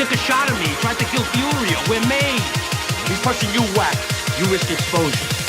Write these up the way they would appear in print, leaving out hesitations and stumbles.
took a shot at me. He tried to kill Furio. We're made. He's pushing you whack. You risk exposure.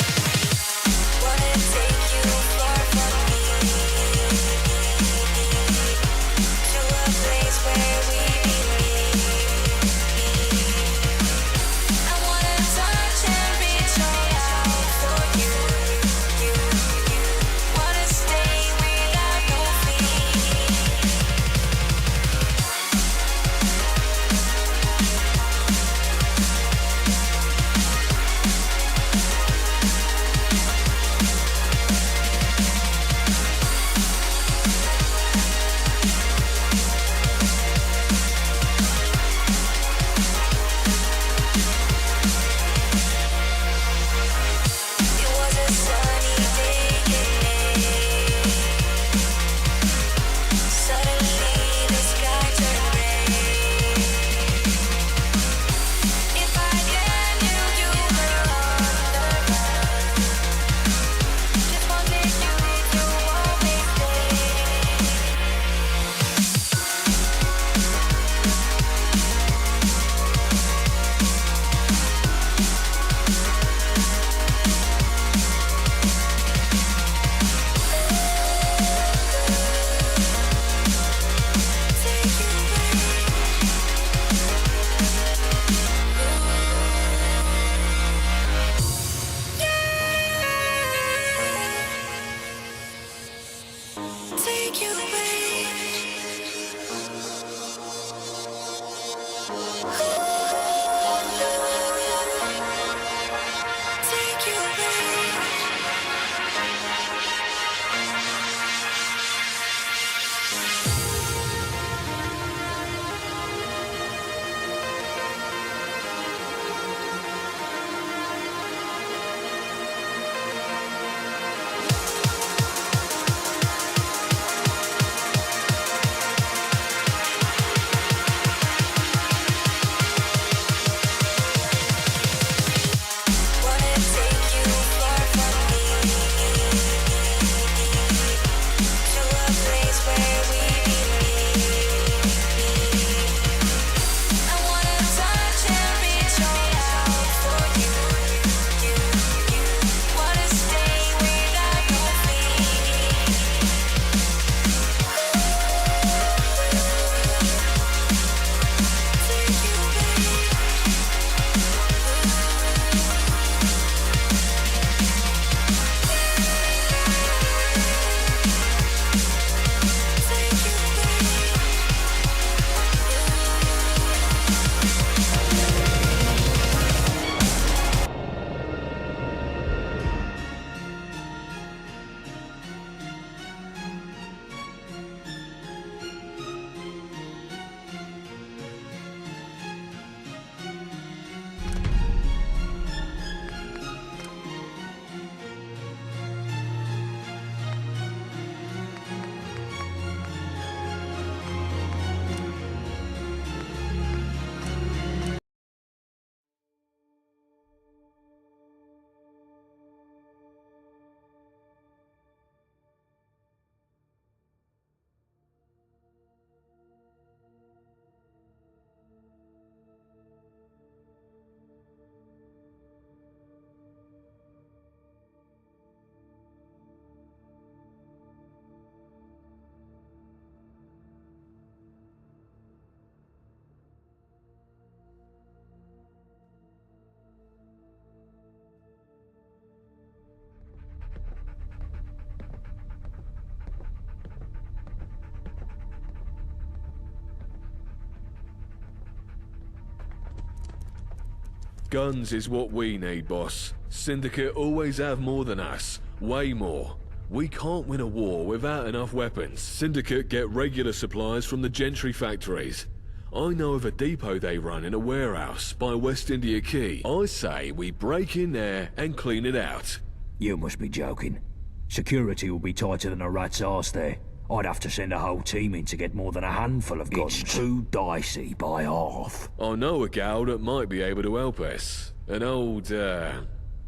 Guns is what we need, boss. Syndicate always have more than us. Way more. We can't win a war without enough weapons. Syndicate get regular supplies from the Gentry factories. I know of a depot they run in a warehouse by West India Quay. I say we break in there and clean it out. You must be joking. Security will be tighter than a rat's arse there. I'd have to send a whole team in to get more than a handful of guns. It's too dicey by half. I know a gal that might be able to help us. An old,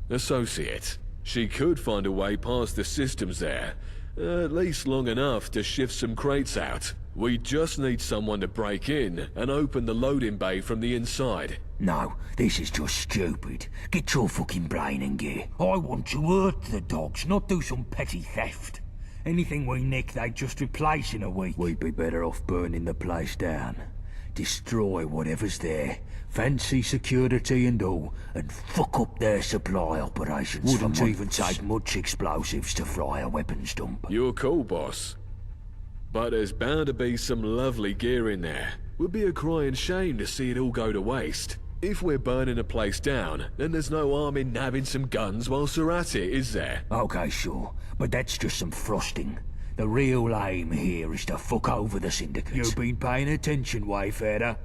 associate. She could find a way past the systems there, At least long enough to shift some crates out. We just need someone to break in and open the loading bay from the inside. No, this is just stupid. Get your fucking brain in gear. I want to hurt the dogs, not do some petty theft. Anything we nick, they'd just replace in a week. We'd be better off burning the place down. Destroy whatever's there. Fancy security and all, and fuck up their supply operations. Wouldn't even take much explosives to fry a weapons dump. You're cool, boss. But there's bound to be some lovely gear in there. Would be a crying shame to see it all go to waste. If we're burning a place down, then there's no harm in nabbing some guns whilst we're at it, is there? Okay, sure, but that's just some frosting. The real aim here is to fuck over the syndicate. You've been paying attention, Wayfarer.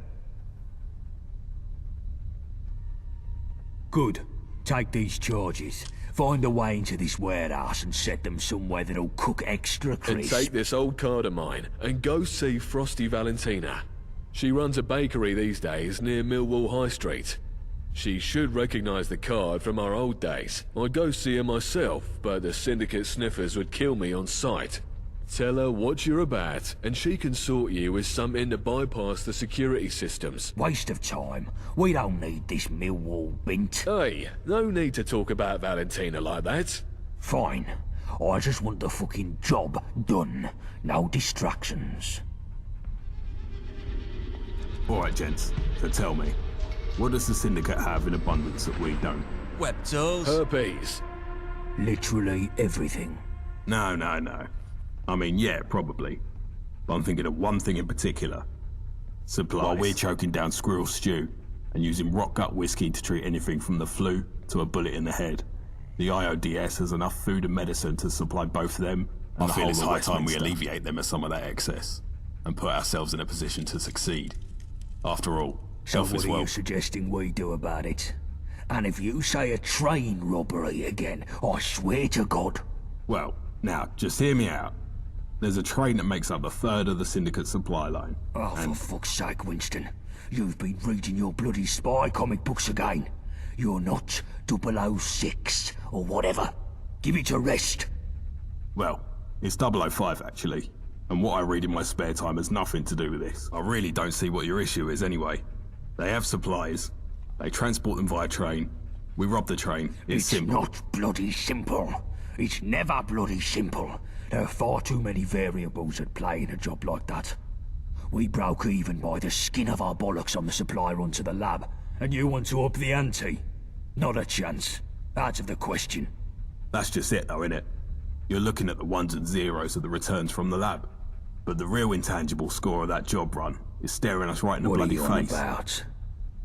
Good. Take these charges. Find a way into this warehouse and set them somewhere that'll cook extra crisp. And take this old card of mine and go see Frosty Valentina. She runs a bakery these days near Millwall High Street. She should recognize the card from our old days. I'd go see her myself, but the syndicate sniffers would kill me on sight. Tell her what you're about, and she can sort you with something to bypass the security systems. Waste of time. We don't need this Millwall bint. Hey, no need to talk about Valentina like that. Fine. I just want the fucking job done. No distractions. Alright, gents, so tell me, what does the Syndicate have in abundance that we don't? Web tools. Herpes. Literally everything. No. I mean, yeah, probably. But I'm thinking of one thing in particular. Supplies. While we're choking down squirrel stew and using rock gut whiskey to treat anything from the flu to a bullet in the head, the IODS has enough food and medicine to supply both them and I feel it's high time we alleviate them of some of that excess and put ourselves in a position to succeed. After all, So what are you suggesting we do about it? And if you say a train robbery again, I swear to God. Well, now, just hear me out. There's a train that makes up a third of the Syndicate supply line. Oh, for fuck's sake, Winston. You've been reading your bloody spy comic books again. You're not 006 or whatever. Give it a rest. Well, it's 005 actually. And what I read in my spare time has nothing to do with this. I really don't see what your issue is anyway. They have supplies. They transport them via train. We rob the train. It's simple. Not bloody simple. It's never bloody simple. There are far too many variables at play in a job like that. We broke even by the skin of our bollocks on the supply run to the lab, and you want to up the ante? Not a chance. Out of the question. That's just it though, innit? You're looking at the ones and zeros of the returns from the lab. But the real intangible score of that job run is staring us right in the bloody face. What are you on about?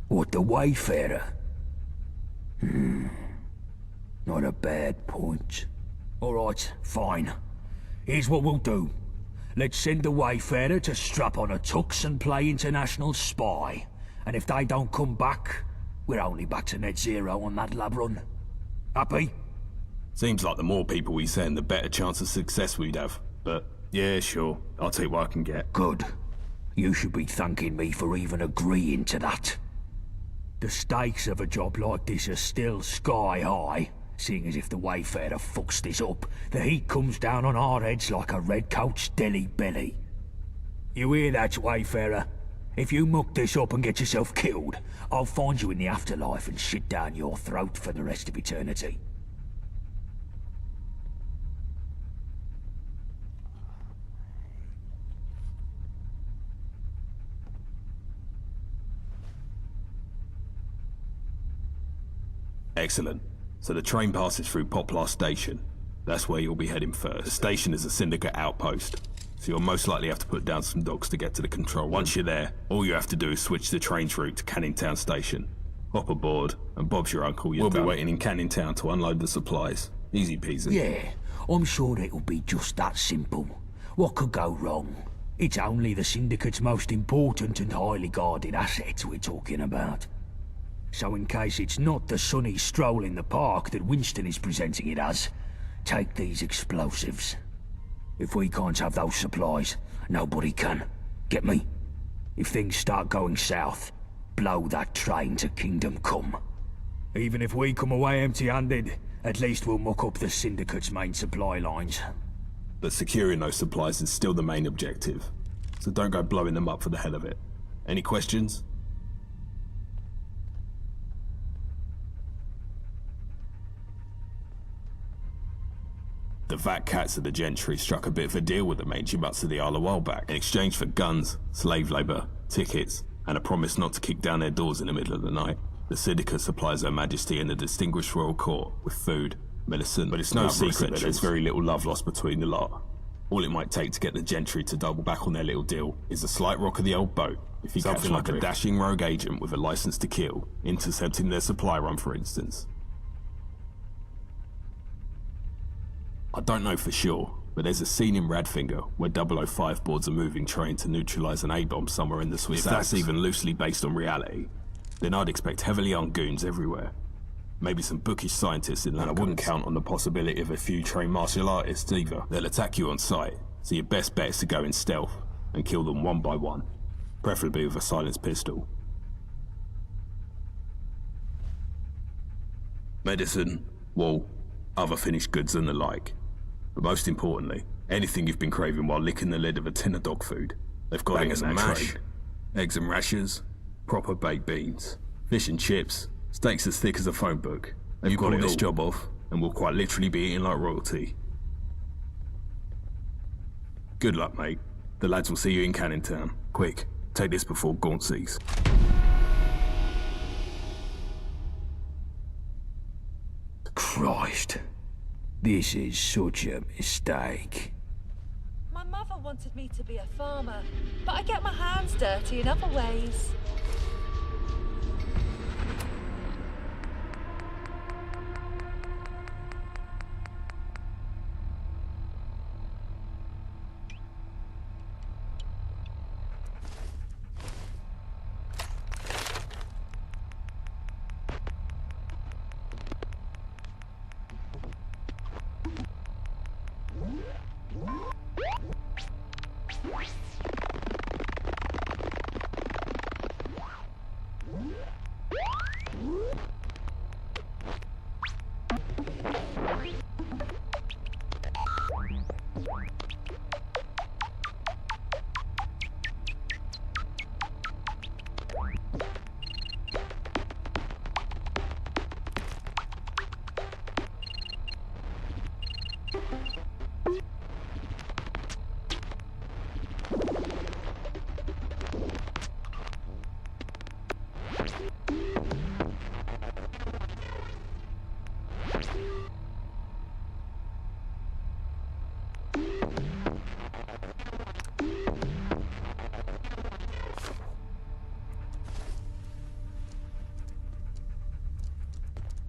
What, the Wayfarer? Not a bad point. Alright, fine. Here's what we'll do. Let's send the Wayfarer to strap on a tux and play international spy. And if they don't come back, we're only back to net zero on that lab run. Happy? Seems like the more people we send, the better chance of success we'd have. But yeah, sure. I'll take what I can get. Good. You should be thanking me for even agreeing to that. The stakes of a job like this are still sky high, seeing as if the Wayfarer fucks this up, the heat comes down on our heads like a redcoat's deli belly. You hear that, Wayfarer? If you muck this up and get yourself killed, I'll find you in the afterlife and shit down your throat for the rest of eternity. Excellent. So the train passes through Poplar Station. That's where you'll be heading first. The station is a Syndicate outpost, so you'll most likely have to put down some dogs to get to the control room. Once you're there, all you have to do is switch the train's route to Canning Town Station. Hop aboard, and Bob's your uncle. We'll be waiting in Canning Town to unload the supplies. Easy peasy. Yeah, I'm sure it'll be just that simple. What could go wrong? It's only the Syndicate's most important and highly guarded assets we're talking about. So in case it's not the sunny stroll in the park that Winston is presenting it as, take these explosives. If we can't have those supplies, nobody can. Get me? If things start going south, blow that train to Kingdom Come. Even if we come away empty-handed, at least we'll muck up the Syndicate's main supply lines. But securing those supplies is still the main objective, so don't go blowing them up for the hell of it. Any questions? The Vat Cats of the Gentry struck a bit of a deal with the mangy mutts of the Isle a while back in exchange for guns, slave labour, tickets, and a promise not to kick down their doors in the middle of the night. The Syndicate supplies Her Majesty and the Distinguished Royal Court with food, medicine, but it's no secret that there's very little love lost between the lot. All it might take to get the Gentry to double back on their little deal is a slight rock of the old boat. If you something like a dashing rogue agent with a license to kill, intercepting their supply run for instance. I don't know for sure, but there's a scene in Radfinger where 005 boards a moving train to neutralise an A-bomb somewhere in the Swiss Alps. If that's even loosely based on reality, then I'd expect heavily armed goons everywhere. Maybe some bookish scientists in London. And I wouldn't count on the possibility of a few trained martial artists either. They'll attack you on sight, so your best bet is to go in stealth and kill them one by one, preferably with a silenced pistol. Medicine, wool, other finished goods and the like. But most importantly, anything you've been craving while licking the lid of a tin of dog food. They've got it in that trade. Eggs and rashers, proper baked beans, fish and chips, steaks as thick as a phone book. They've got this job off, and will quite literally be eating like royalty. Good luck, mate. The lads will see you in Canning Town. Quick, take this before Gaunt sees. Christ. This is such a mistake. My mother wanted me to be a farmer, but I get my hands dirty in other ways.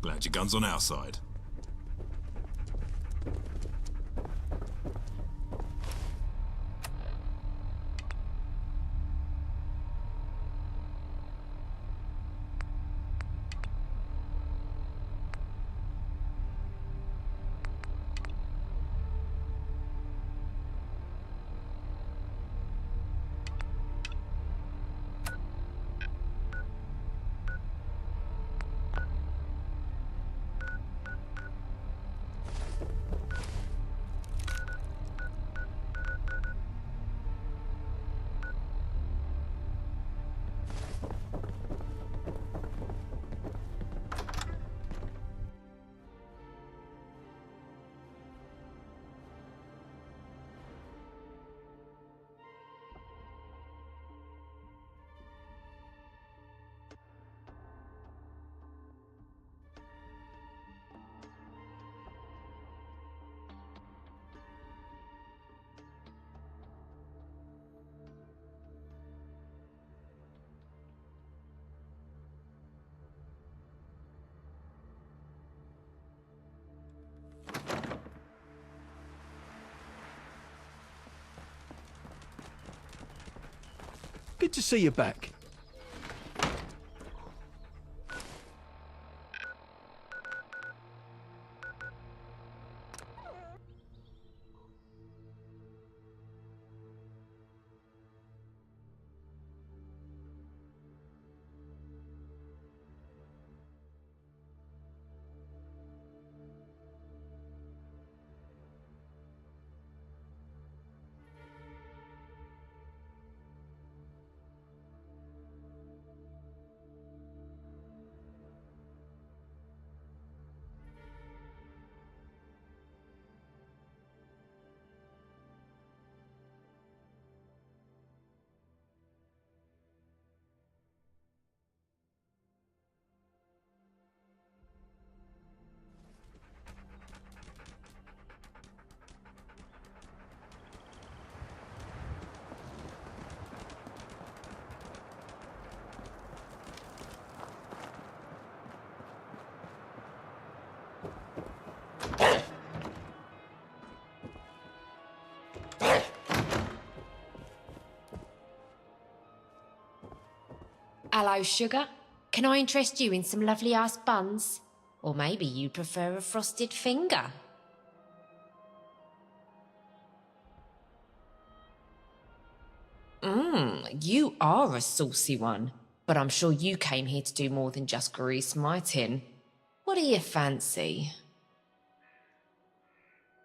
Glad your gun's on our side. Good to see you back. Hello, sugar. Can I interest you in some lovely ass buns? Or maybe you prefer a frosted finger? You are a saucy one. But I'm sure you came here to do more than just grease my tin. What do you fancy?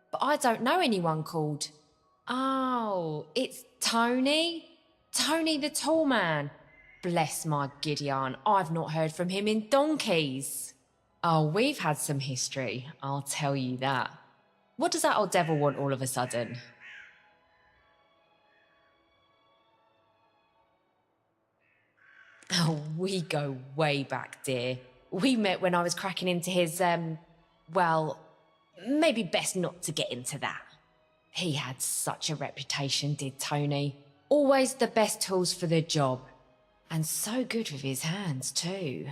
But I don't know anyone called... Oh, it's Tony? Tony the tall man. Bless my Gideon, I've not heard from him in donkeys. Oh, we've had some history, I'll tell you that. What does that old devil want all of a sudden? Oh, we go way back, dear. We met when I was cracking into his, well, maybe best not to get into that. He had such a reputation, did Tony. Always the best tools for the job. And so good with his hands, too.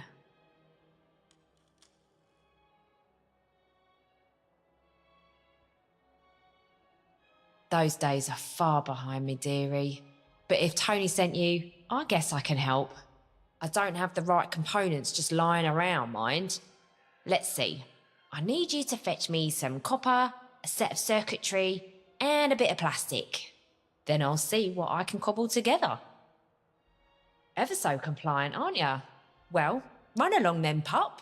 Those days are far behind me, dearie. But if Tony sent you, I guess I can help. I don't have the right components just lying around, mind. Let's see. I need you to fetch me some copper, a set of circuitry, and a bit of plastic. Then I'll see what I can cobble together. Ever so compliant, aren't ya? Well, run along then, pup.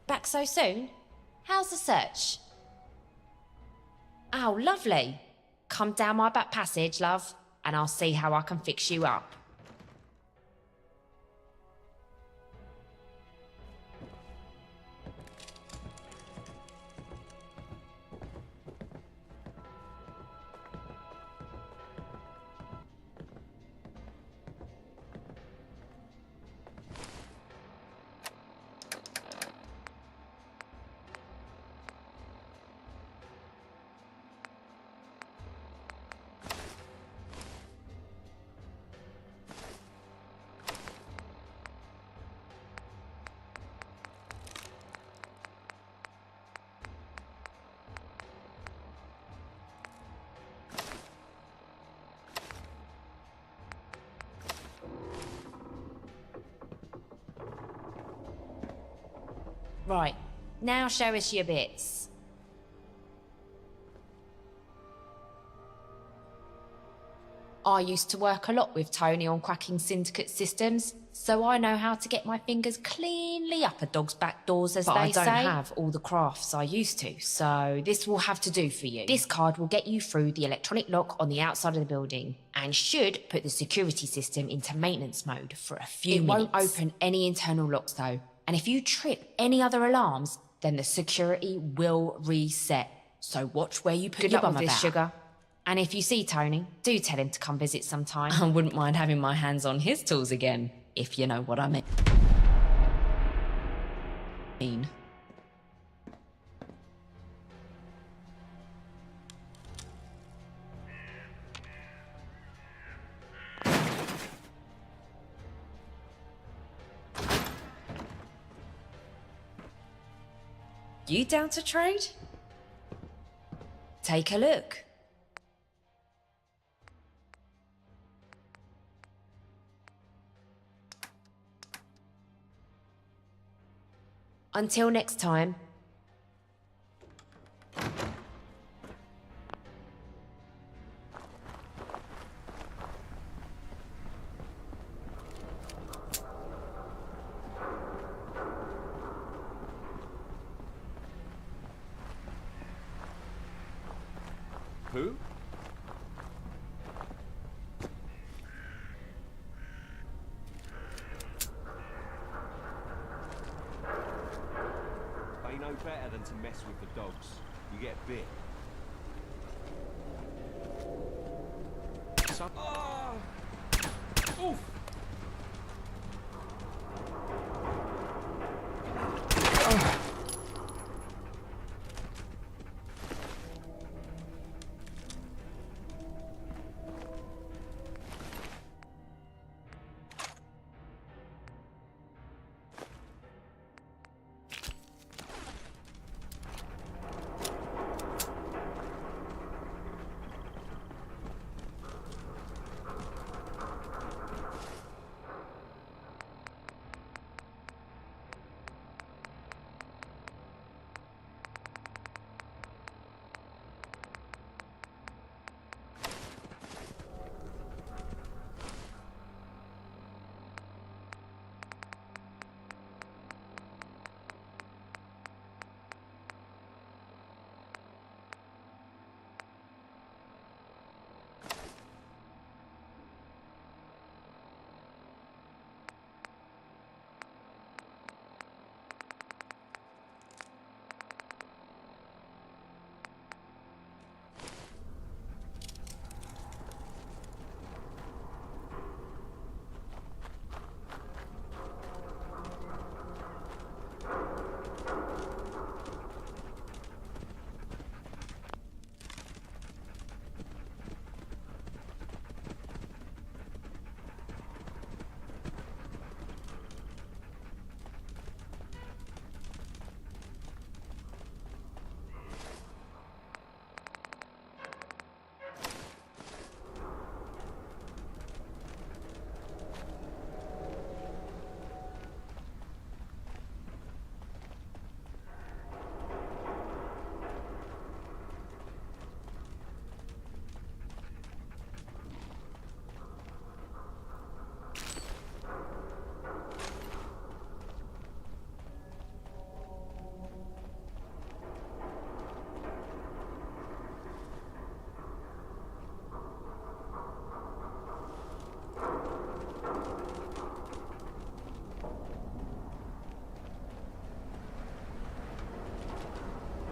Back so soon? How's the search? Oh, lovely. Come down my back passage, love, and I'll see how I can fix you up. Right, now show us your bits. I used to work a lot with Tony on cracking syndicate systems, so I know how to get my fingers cleanly up a dog's back doors, as they say. But I don't have all the crafts I used to, so this will have to do for you. This card will get you through the electronic lock on the outside of the building, and should put the security system into maintenance mode for a few minutes. It won't open any internal locks though. And if you trip any other alarms, then the security will reset. So watch where you put your bum about. Sugar. And if you see Tony, do tell him to come visit sometime. I wouldn't mind having my hands on his tools again, if you know what I mean. You down to trade? Take a look. Until next time. Who? They know better than to mess with the dogs. You get bit. Oof!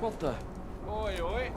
What the? Oi, oi.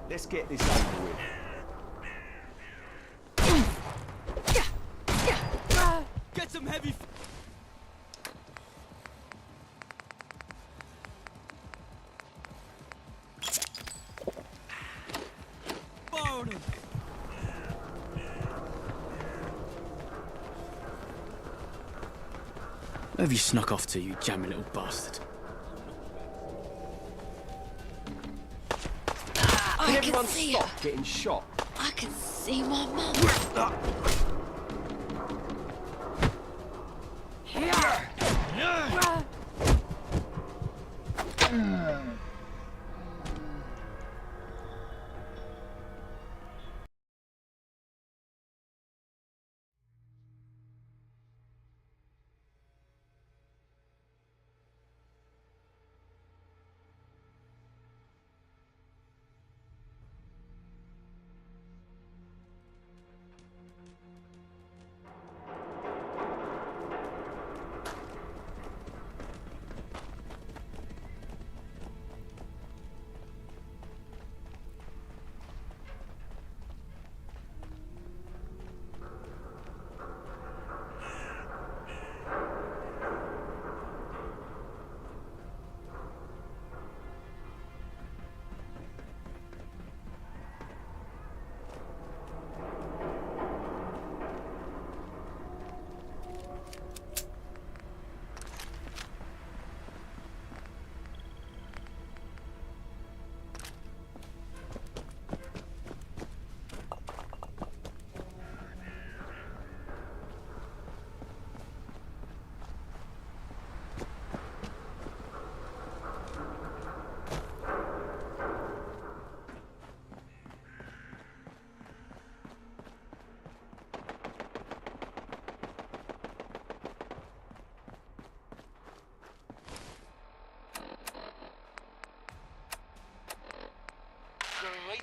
Let's get this over with. Get some heavy. Fire him. Where have you snuck off to, you jammy little bastard? Can everyone stop getting shot? I can see my mum.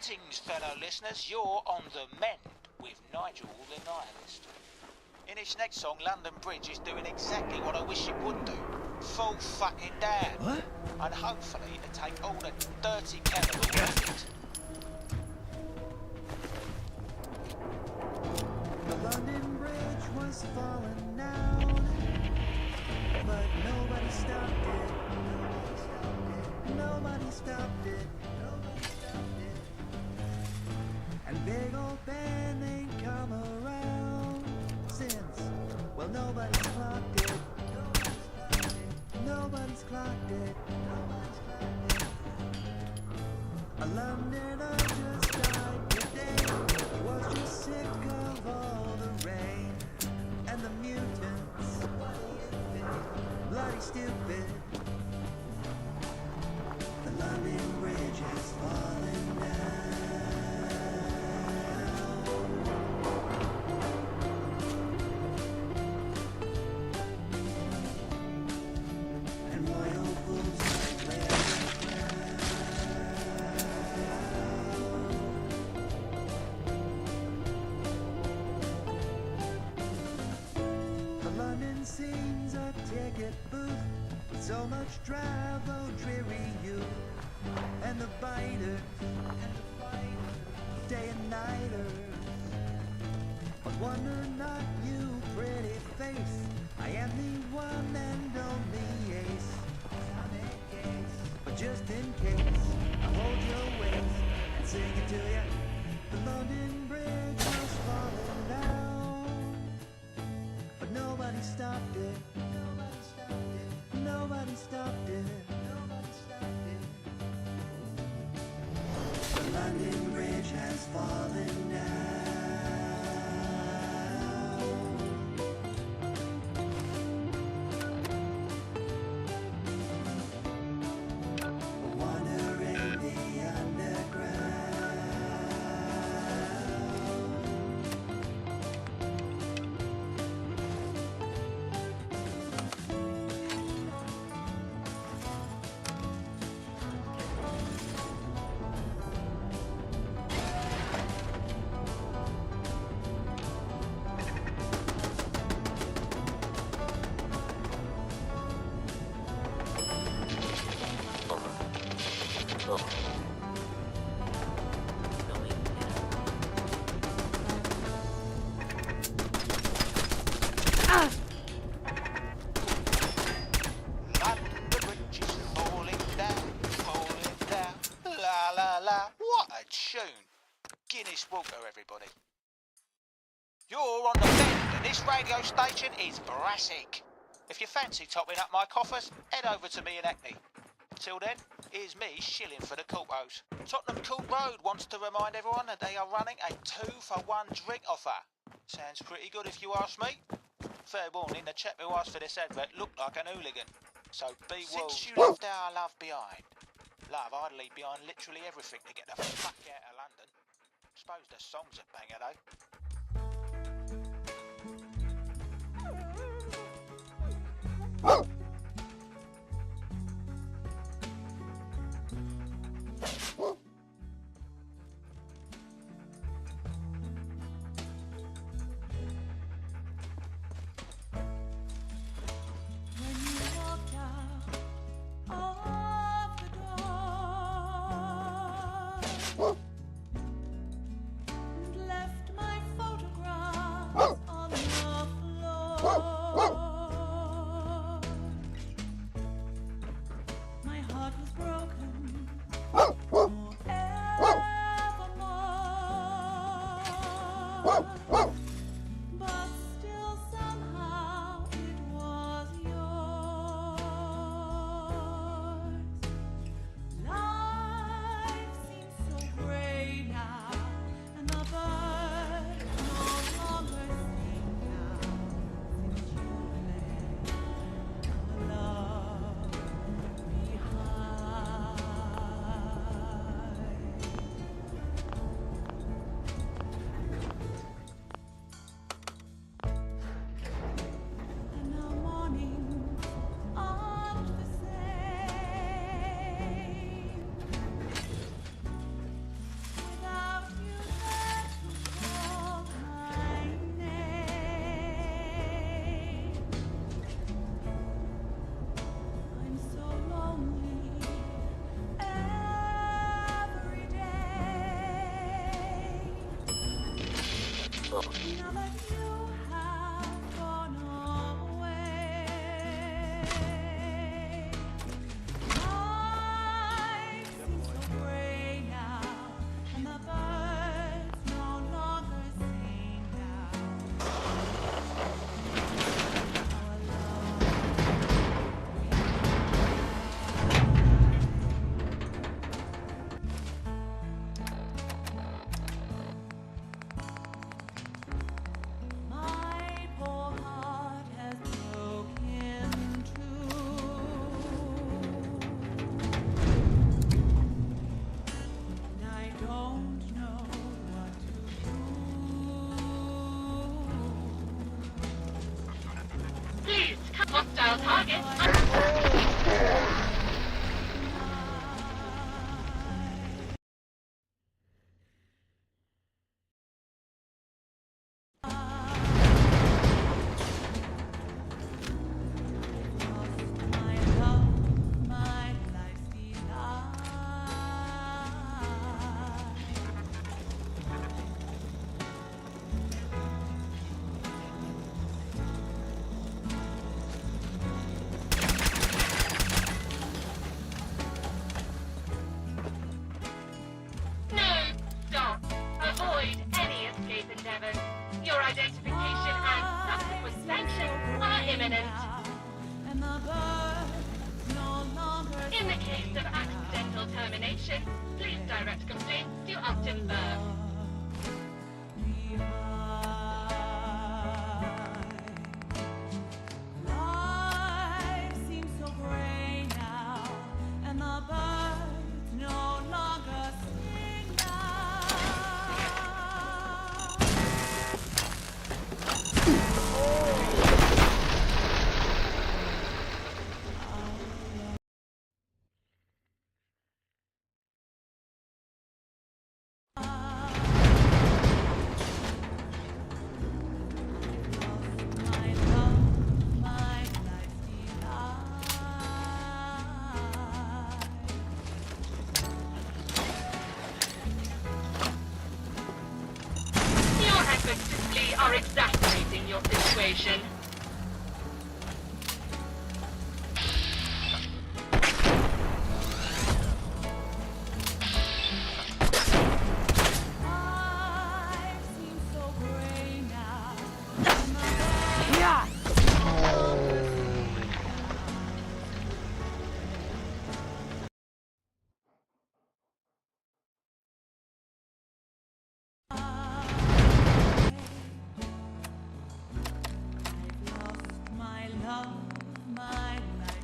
Greetings, fellow listeners. You're on the mend with Nigel the Nihilist. In its next song, London Bridge is doing exactly what I wish it would do. Full fucking down. What? And hopefully to take all the dirty chemicals with it. The London Bridge was falling down, but nobody stopped it. Nobody stopped it. And big old Ben ain't come around since. Well, nobody's clocked it. Nobody's clocked it. A Londoner just died today. He was just sick of all the rain and the mutants. Bloody stupid. The London Bridge has fallen down. And royal fools might wear the crown. The London seems a ticket booth with so much drive, oh dreary youth. And the biters, day and nighters. But wonder not, you pretty face, I am the one and only ace. But just in case, I'll hold your waist and sing it to you. The London Bridge was falling down, but nobody stopped it. Nobody stopped it. The London Bridge has fallen down. Wandering the underground. London Bridge is falling down, falling down. La la la, what a tune. Guinness Walker, everybody. You're on the bend, and this radio station is brassic. If you fancy topping up my coffers, head over to me in Hackney. Till then, here's me shilling for the Courthouse. Tottenham Court Road wants to remind everyone that they are running a 2-for-1 drink offer. Sounds pretty good if you ask me. Fair warning, the chap who asked for this advert looked like an hooligan. So be warned. Since you left our love behind, love, I'd leave behind literally everything to get the fuck out of London. Suppose the song's a banger though. When you walked out of the door and left my photographs on the floor, my heart was broken. Now that you have gone away, life seems so gray now, and the birds no longer sing now. My poor heart has broken too, and I don't know what to do. Please, hostile target. My love, my life's delight. No, stop. Avoid any escape endeavors. Your identification and subsequent sanctions are imminent. And the birds no longer In the case of accidental termination, please direct complaints to Upton Firm. Life seems so gray now, and the birds no longer sing now. My love, my life's delight. Your efforts to flee are exacerbating your situation. Life seems so gray now, and the birds my love, my life.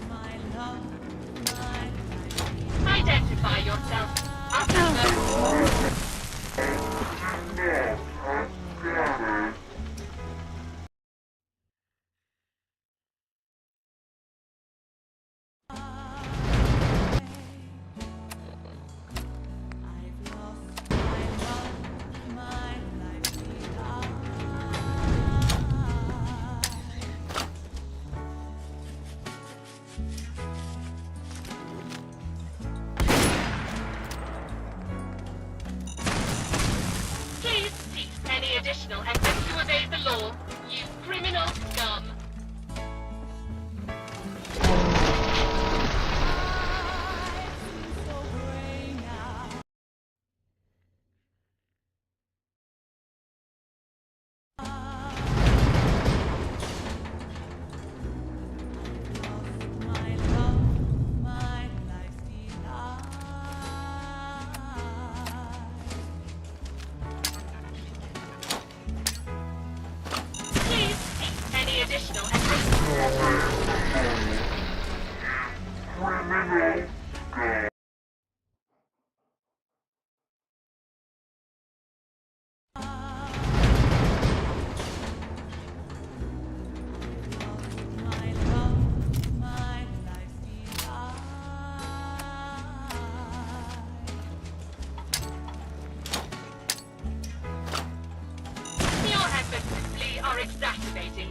My love, my life. Identify yourself. Upton Firm.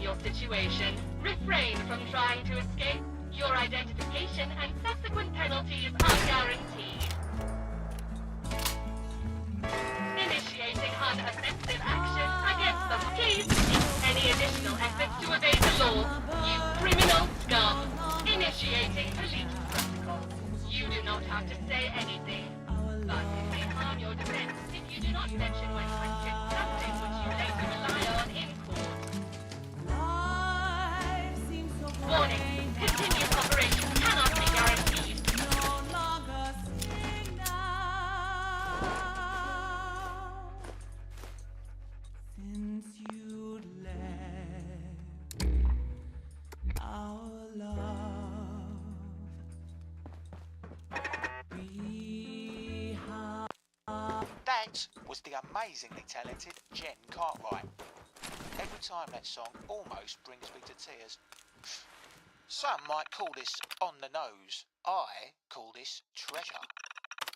your situation. Refrain from trying to escape. Your identification and subsequent penalties are guaranteed. Initiating unoffensive action against them. Please cease any additional efforts to evade the law. You criminal scum. Initiating police protocol. You do not have to say anything, but it may harm your defense if you do not mention when questioned something which you later rely on in court. Warning, continued operation cannot be guaranteed. Since you left our love behind. That was the amazingly talented Jen Cartwright. Every time that song almost brings me to tears. Some might call this on the nose. I call this treasure.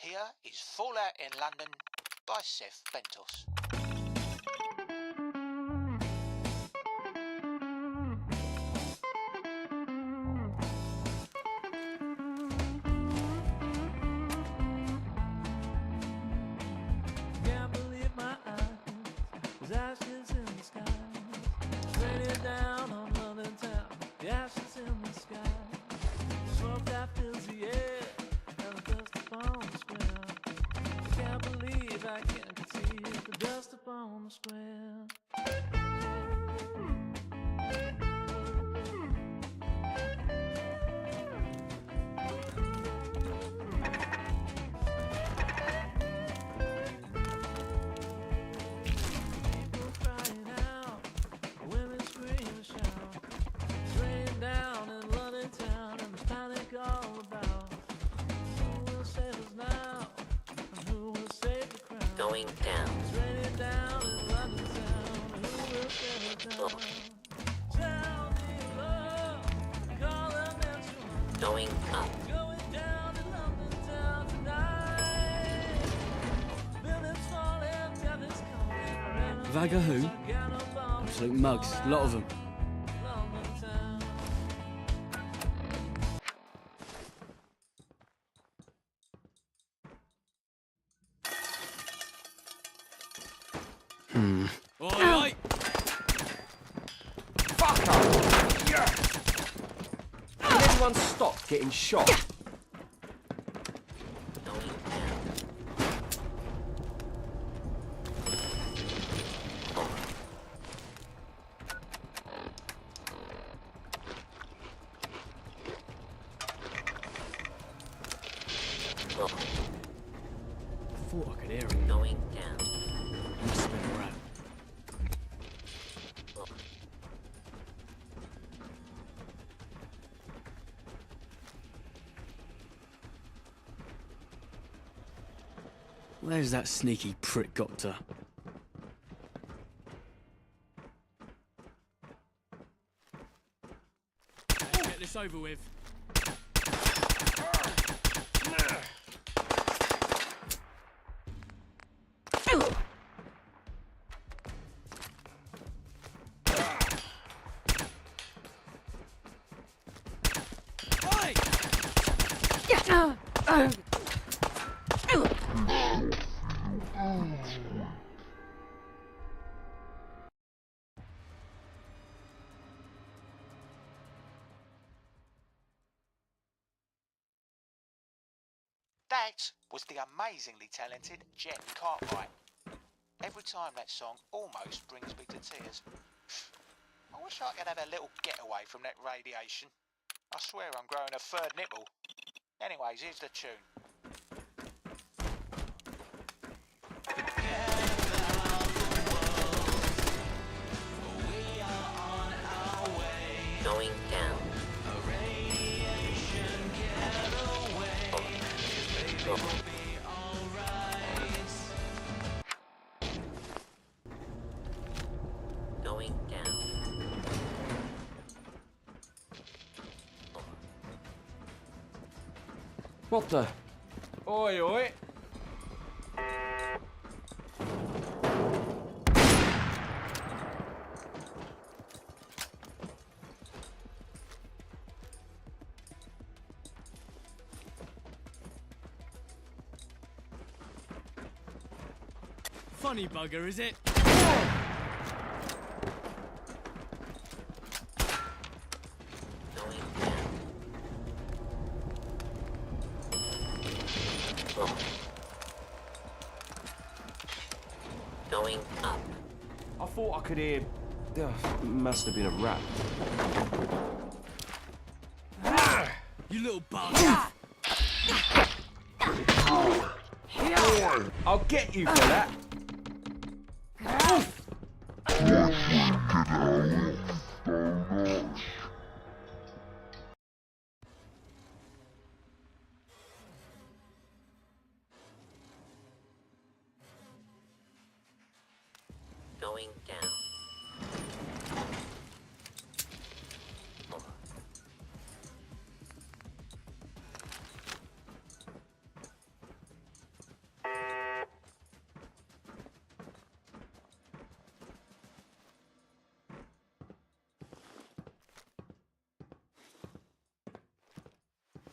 Here is Fallout in London by Seth Bentos. Can't believe my eyes. There's ashes in the sky. Raining down on London town. The ashes in the sky. Smoke that fills the air. And the dust upon the square. Can't believe I can't see the dust upon the square. People crying out, women scream and shout. It's raining down in London town and there's panic all about. Who will save us now? And who will save the crowd? Going down. It's raining down in London town. Who will save us now? Tell me love, call them and you Going up. going down in London town tonight. Buildings falling, death is coming. Vagga who? Absolute mugs, a lot of them. London town. Oi! Fuck off! Yeah. Can everyone stop getting shot? Going down. I thought I could hear him. Going down. Must have been around. Where's that sneaky prick got to? Let's get this over with. That was the amazingly talented Jen Cartwright. Every time that song almost brings me to tears. I wish I could have a little getaway from that radiation. I swear I'm growing a third nipple. Anyways, here's the tune. Going down. Going down. What the? Oi, oi. funny bugger, is it? Going down. Oh. Going up. I thought I could hear... must have been a rat. You little bastard! I'll get you for that. Going down.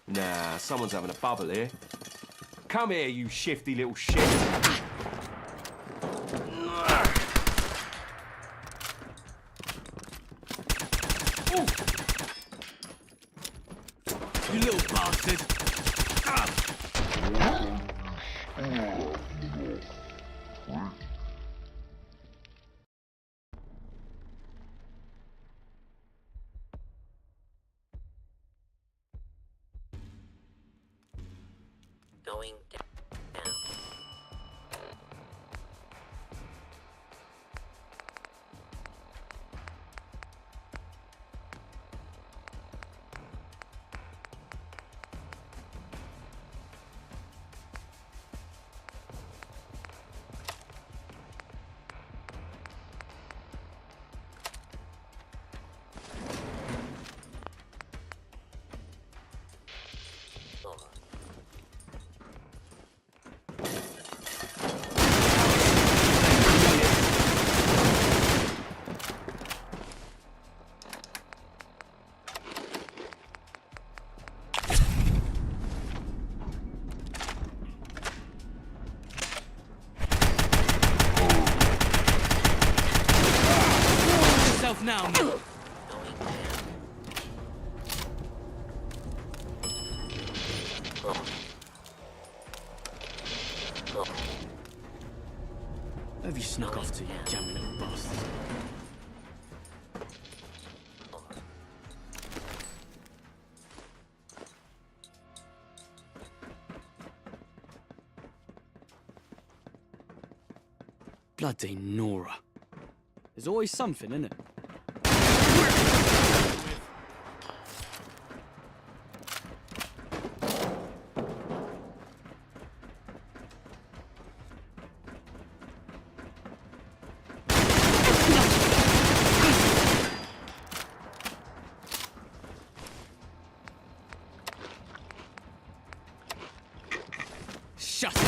Nah, someone's having a bubble here. Come here, you shifty little shit. You little bastard! Going down. Yourself now, mate. Going down. Where have you snuck off to, you jamming little bastard? Bloody Nora. There's always something, isn't it? Shut up!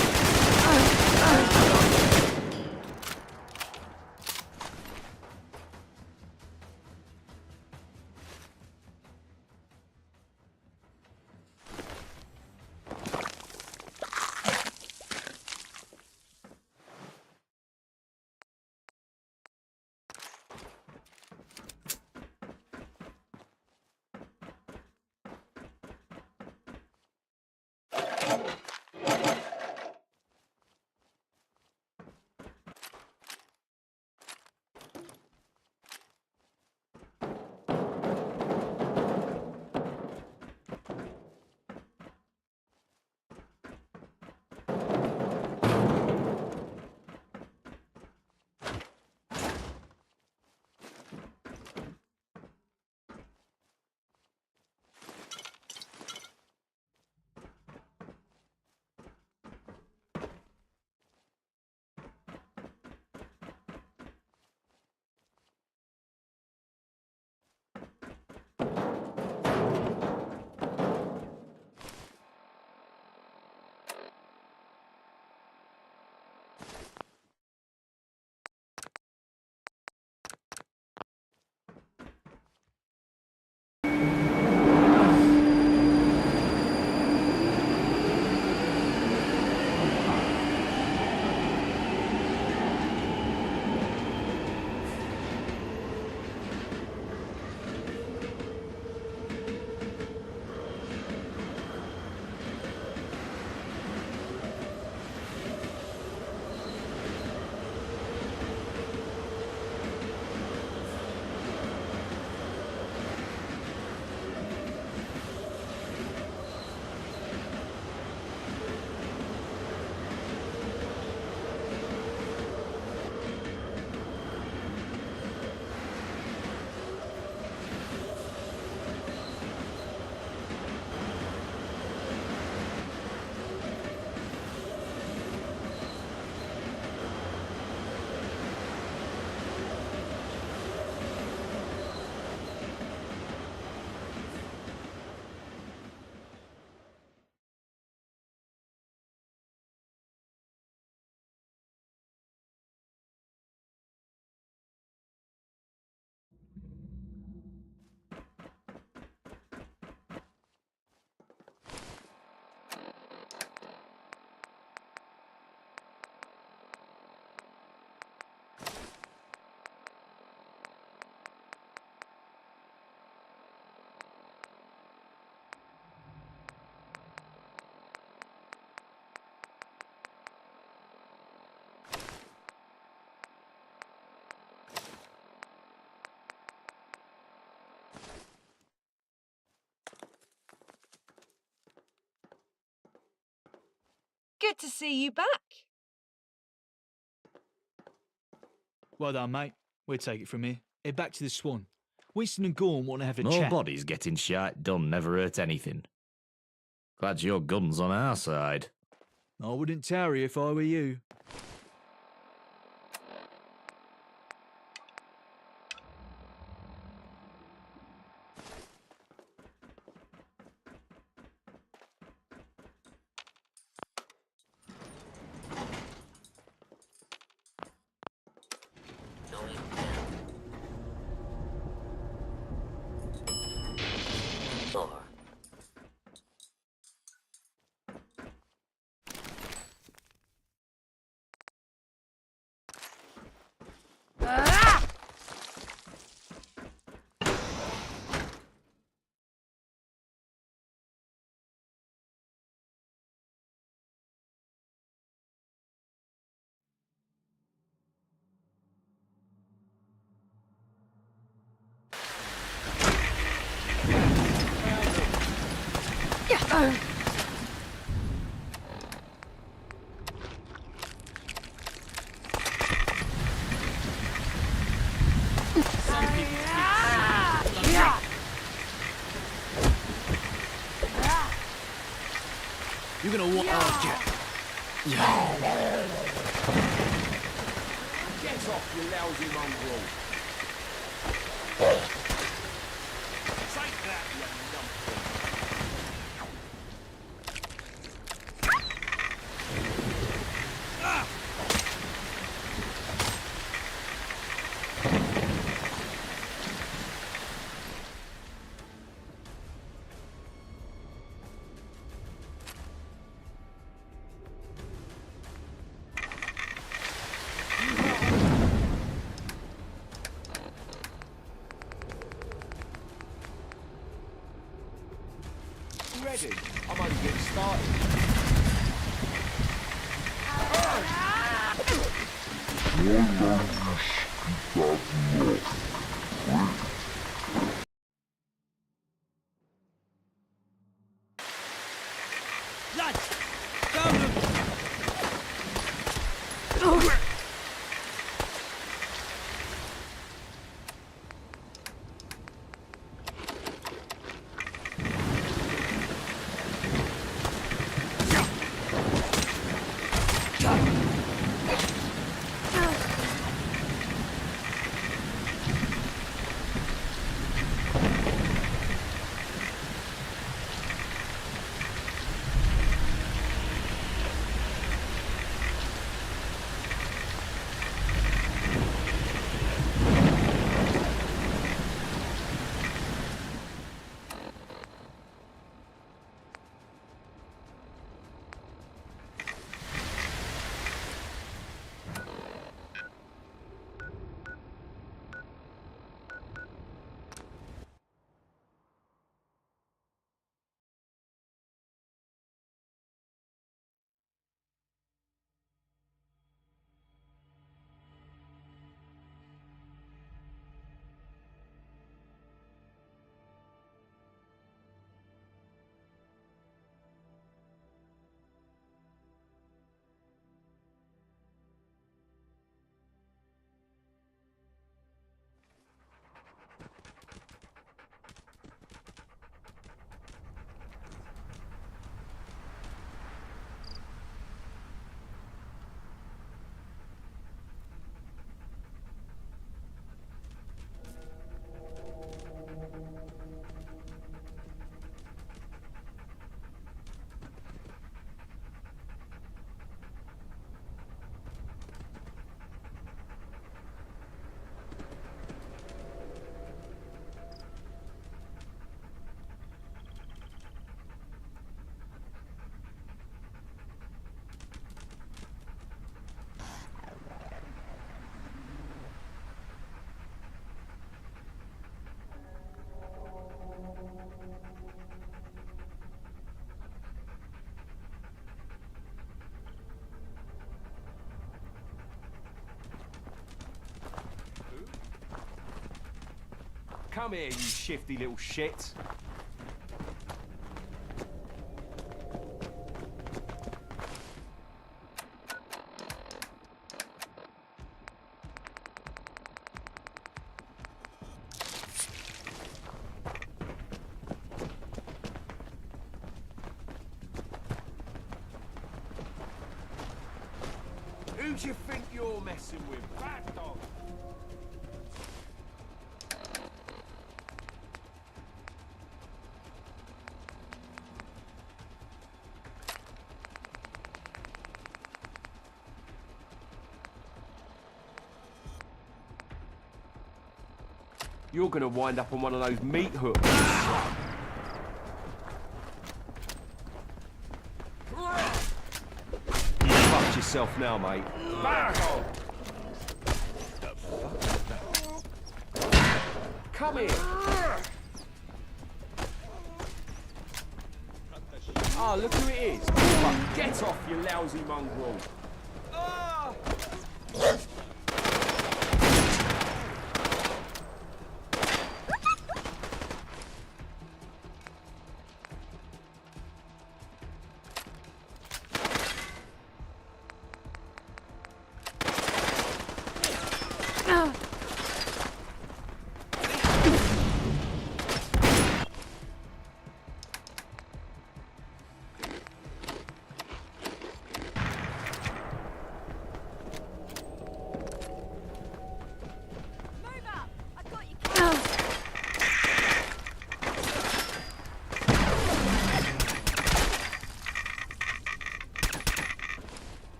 Good to see you back. Well done, mate. We'll take it from here. Head back to the Swan. Winston and Gorn want to have a More chat. bodies getting shite done never hurt anything. Glad your gun's on our side. I wouldn't tarry if I were you. Going down. 4. You're gonna want... Oh, Get off, you lousy mongrel! Take that, you numpty! Ready? I'm only getting started. lads! Go them! Come here, you shifty little shit. Who do you think you're messing with, bad dog? You're gonna wind up on one of those meat hooks. You fucked yourself now, mate. Come here. Ah, look who it is. Fuck, get off, you lousy mongrel.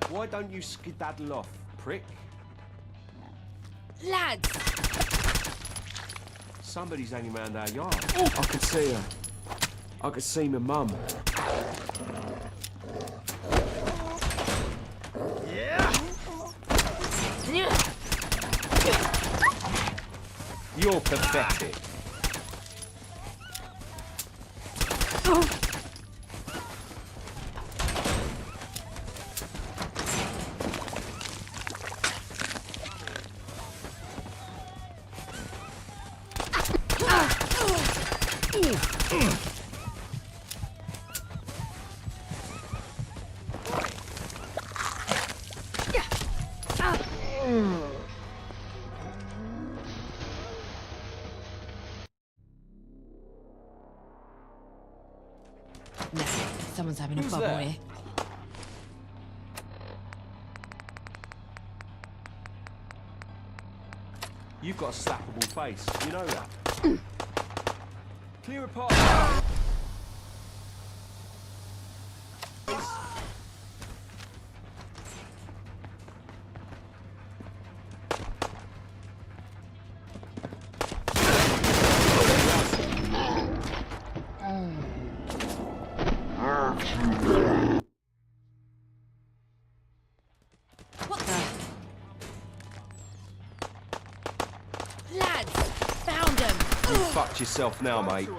Why don't you skedaddle off, prick? Lads! Somebody's hanging around our yard. I could see her. I could see my mum. You're pathetic. No, someone's having a Who's bubble that? here. You've got a slappable face, you know that. Clear apart. Lads, found them. You fucked yourself now, mate.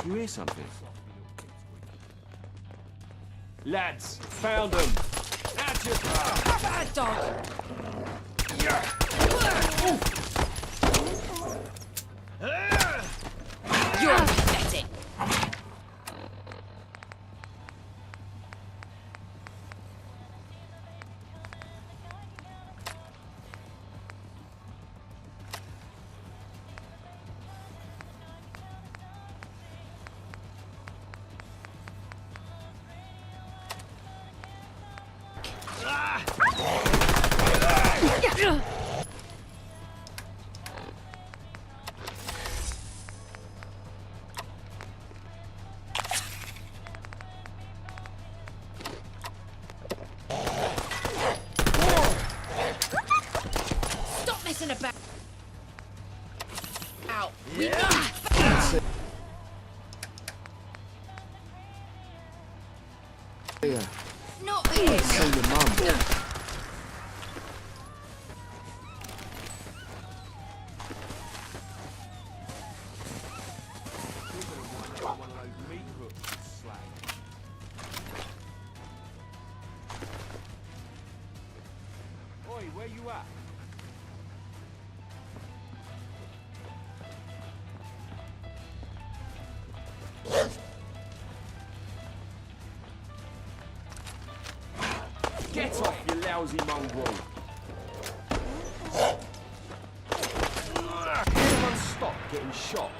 You hear something? Lads, found them! Out your Bad dog! You're pathetic! Stop messing about! Out! We know! Yeah. Not here! See your mum. Oi, where you at? Get off, you lousy mongrel! Everyone stop getting shot.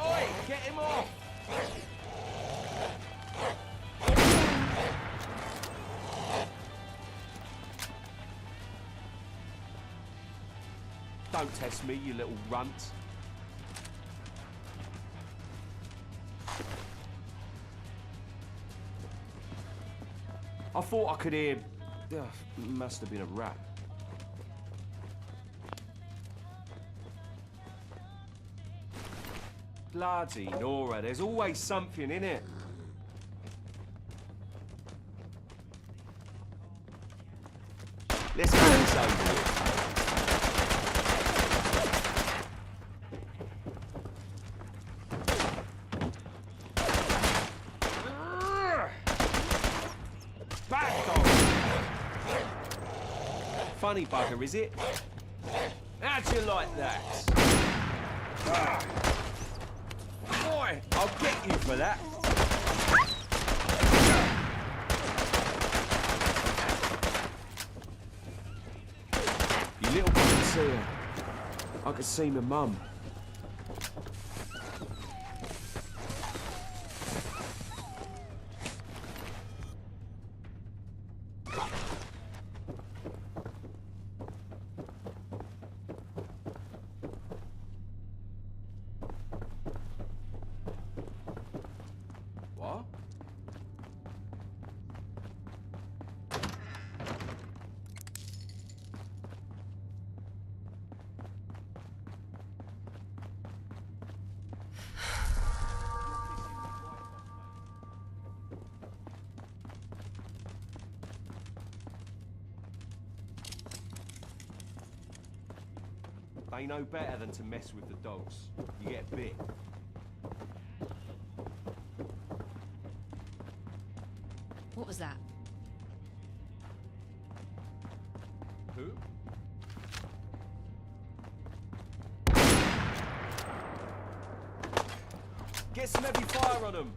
Oi, get him off! Don't test me, you little runt. I thought I could hear... must have been a rat. Bloody Nora, there's always something in it. Let's get this over with. Funny bugger, is it? How'd you like that? Boy, I'll get you for that. You little fucking seer. I could see my mum. What? They know better than to mess with the dogs. You get bit. What was that? Who? Get some heavy fire on them.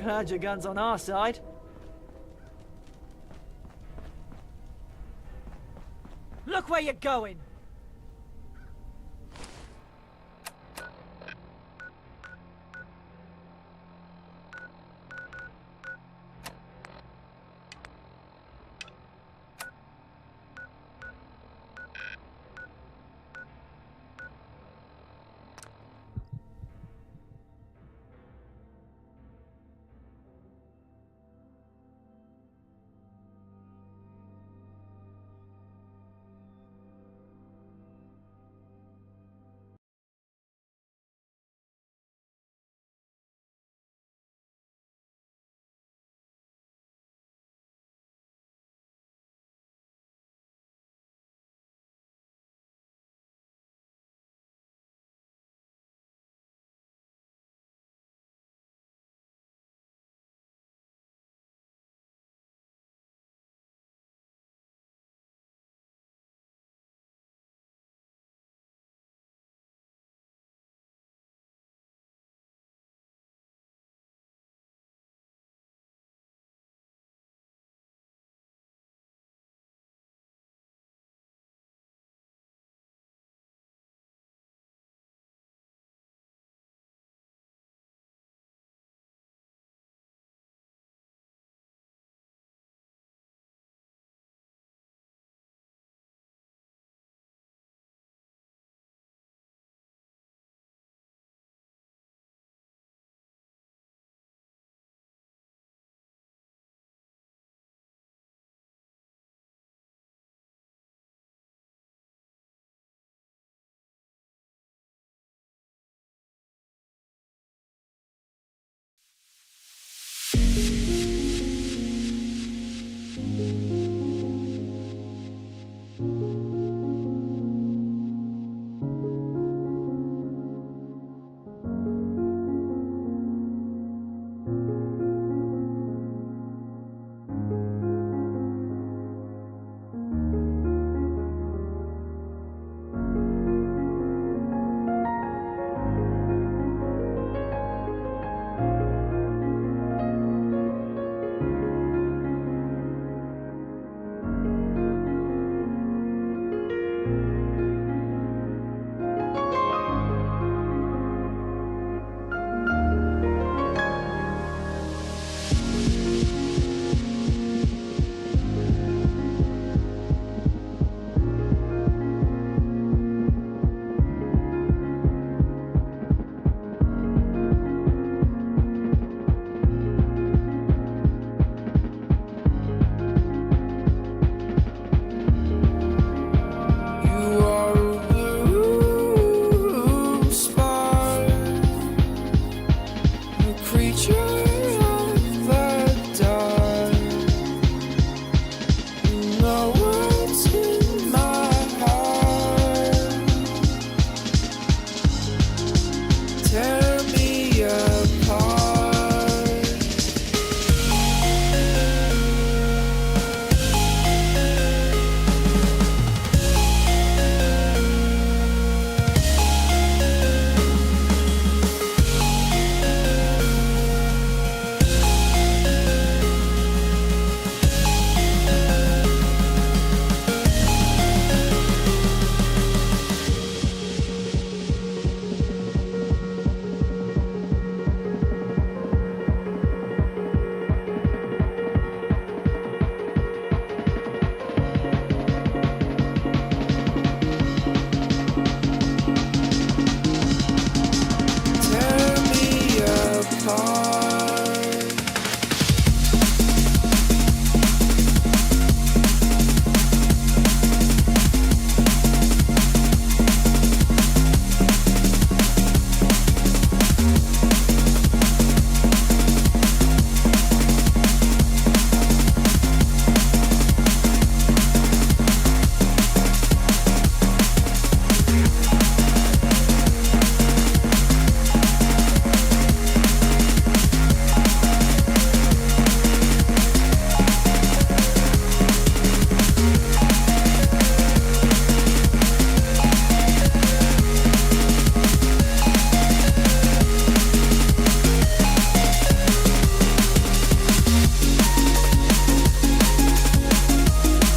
Glad your gun's on our side. Look where you're going!